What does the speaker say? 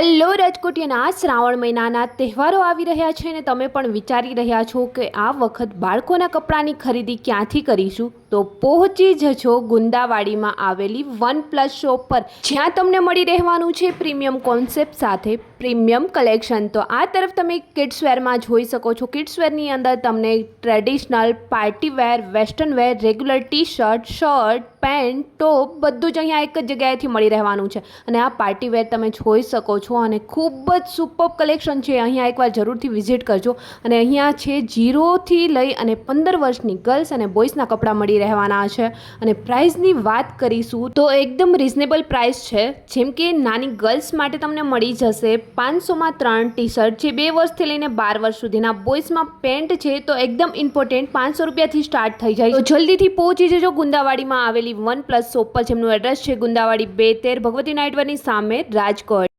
Hello રાજકોટિયાના Shravan મહિનાના તહેવારો આવી રહ્યા છે અને તમે પણ વિચારી રહ્યા છો કે આ વખત બાળકોના કપડાની ખરીદી ક્યાંથી કરીશું, તો પહોંચી જજો ગુંદાવાડીમાં આવેલી વનપ્લસ શોપ પર, જ્યાં તમને મળી રહેવાનું છે પ્રીમિયમ કોન્સેપ્ટ સાથે પ્રીમિયમ કલેક્શન। તો આ તરફ તમે કિડ્સવેરમાં જોઈ શકો છો। કિડ્સવેરની અંદર તમને traditional, party wear, western wear, regular T shirt, shirt, pant, top બધું જ અહીંયા એક જ જગ્યાએથી મળી રહેવાનું છે। અને આ પાર્ટીવેર તમે જોઈ શકો છો અને ખૂબ જ સુપર કલેક્શન છે। અહીંયા એકવાર જરૂરથી વિઝિટ કરજો। અને અહીંયા છે 0 થી લઈ અને 15 વર્ષની ગર્લ્સ અને બોಯ್સના કપડાં મળી રહેવાના છે। અને પ્રાઇસની વાત કરીશું તો એકદમ રિઝનેબલ પ્રાઇસ છે। જેમ કે નાની ગર્લ્સ માટે તમને મળી જશે 500માં 3 ટી શર્ટ છે, 2 વર્ષથી લઈને 12 વર્ષ સુધીના। બોಯ್સમાં પેન્ટ છે તો એકદમ ઇમ્પોર્ટન્ટ 500 રૂપિયાથી સ્ટાર્ટ થઈ જાય। તો જલ્દીથી પહોંચી જજો ગુંદાવાડીમાં આવેલી વનપ્લસ શોપ પર, જેમનું એડ્રેસ છે ગુંદાવાડી 213 ભગવતી નાઇટવેરની સામે, રાજકોટ।